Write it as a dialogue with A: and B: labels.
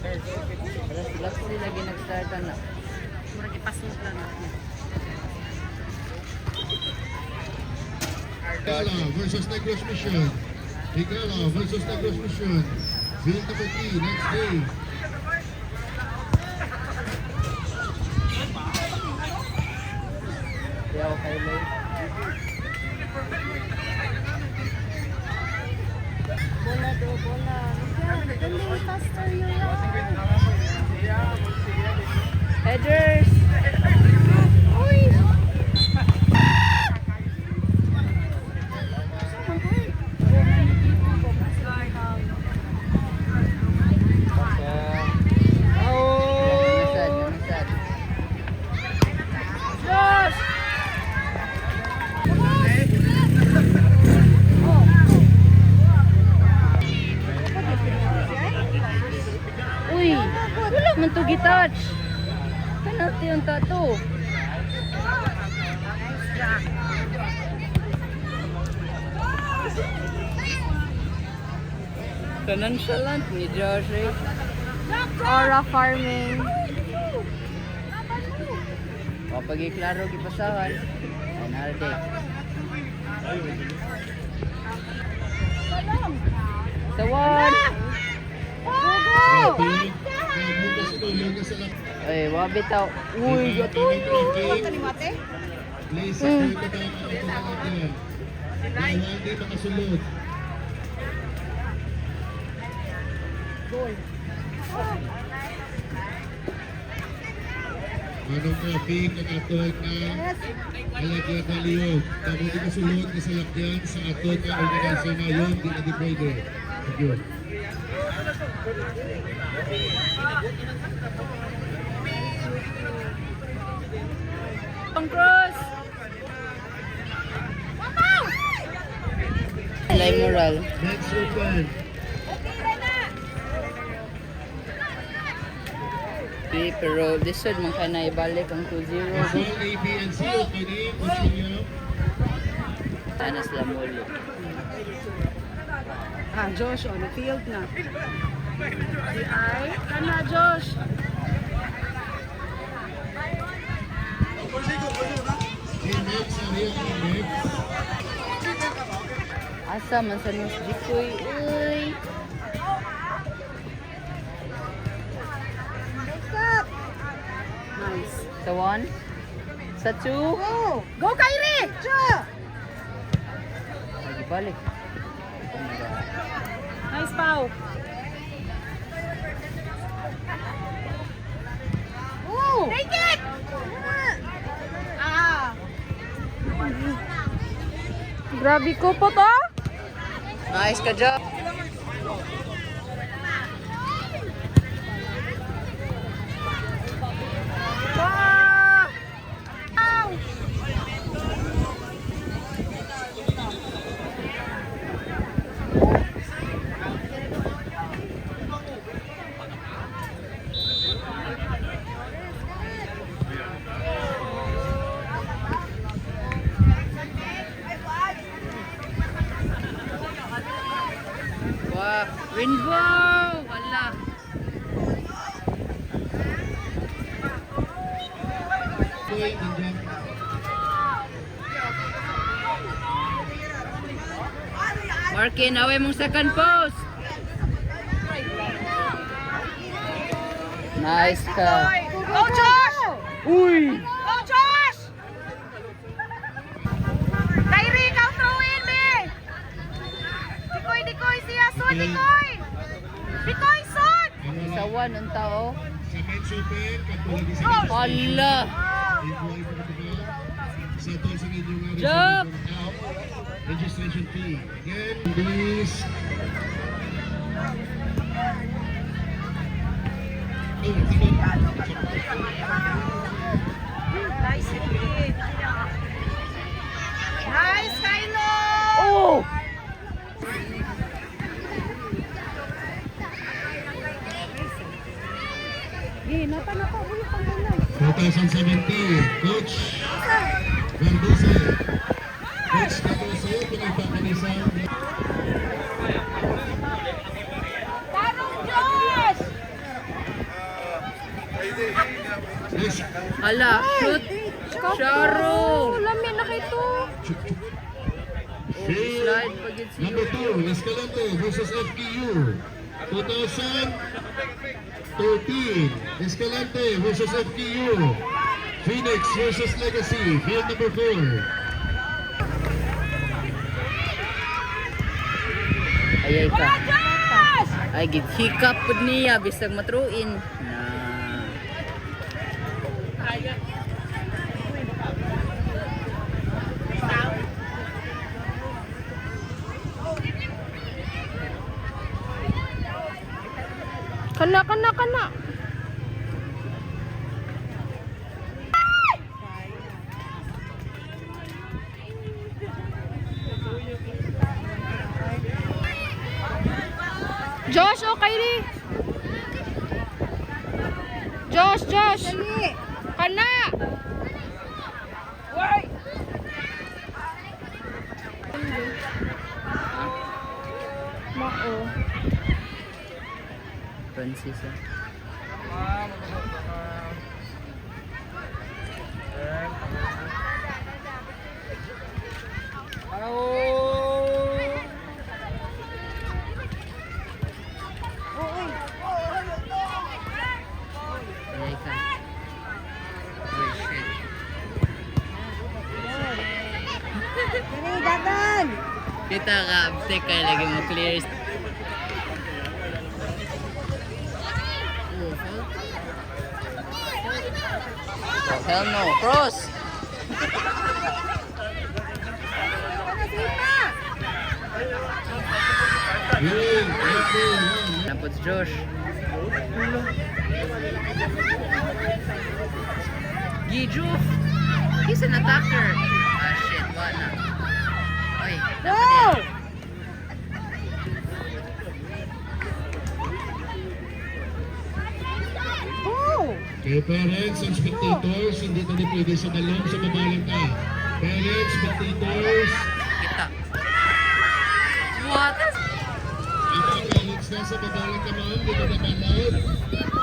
A: Last sila nag-start na.
B: Murag ipasok lang natin.
C: Higala versus Negros Mission. Higala versus Negros Mission. Field number 3, next day.
A: Kaya okay lang.
B: Bola do, bola. Dali, faster yun.
A: Headers!
B: Uy!
A: Uy! Wala man to gitouch! Penalty yung tato! Nonchalant ni Josh eh.
B: Aura farming.
A: Kapag iklaro gipasahan, ay narade. Sawan! Ay, wabitaw. Uy, gatoy!
C: Play sa quarterback ang pinagagyan. Bawal din makasulod. Manong ka, big ang atod na alagyan na liyog. Tamo di kasulod na sa lakyan sa atod na organisasyon na yun, di na di-pwede. Thank you.
A: Cross! Lay moral.
C: Next open.
A: Pero lisod man ka na ibalik ang 2-0.
C: All A, B, and C opening. Continue.
A: Sana sila mulo.
B: Ah, Josh, on the field na. Si Ay, kana Josh.
C: Index, Ariel Index.
A: Asa man sa nus Jikoy. Uy!
B: Nice.
A: Sa 1? Sa 2?
B: Go! Go, Kyrie!
A: Ay, ibalik.
B: Nice, Pau. Oh! Take it! Ah! Grabe ko po to.
A: Nice ka, job.
B: Ah! Ow!
A: 'Wah, rainbow! Wala.
C: Boy, Indian.
A: Markin, away mong second post. Nice ka.
B: Go, Josh!
A: Uy!
B: Go, Josh! Kyrie, ikaw throw in, be! Dikoy, dikoy, siya, son, dikoy! Dikoy, son!
A: Sa 1 ang tao.
C: Sa men's open, katulad sa men's
A: Hala!
C: Igual pa ito ba? Sa ito sa inyong
A: Job!
C: registration fee. Again, please.
B: Nice hit. Nice, Kylo!
A: Oh!
B: Napa, ulo pang muna.
C: 2017, Coach Verduce. Coach Verduce, pinagpapanisan.
B: Tarong, Josh!
C: Yes.
A: Ala, shoot. Charo.
B: Lamin na kayo to.
C: Field
A: Slide pag it's
C: number 2, Escalante versus FPU. 2013. Escalante versus FPU. Phoenix versus Legacy. Field number 4.
A: Ayay ka. Ay, hikap po niya. Bisag matruin. Na.
B: Kana. Josh, okay di. Josh. Kana. Mao.
A: Francis. Ayay ka. Oh, shit. Kita ka, absek ka lagi mo clear. Oh, hell no. Cross!
C: Field number 1.
A: Napot si Josh. Gijuf! He's an attacker. Ah, shit. Wala. Oy, dapat yan.
C: Kaya parents and spectators, hindi ka pwede sa dalong sa babalang ka. Parents, spectators,
A: Kita. What?
C: ang mga parents na sa babalang ka ma'am, dito na ka live.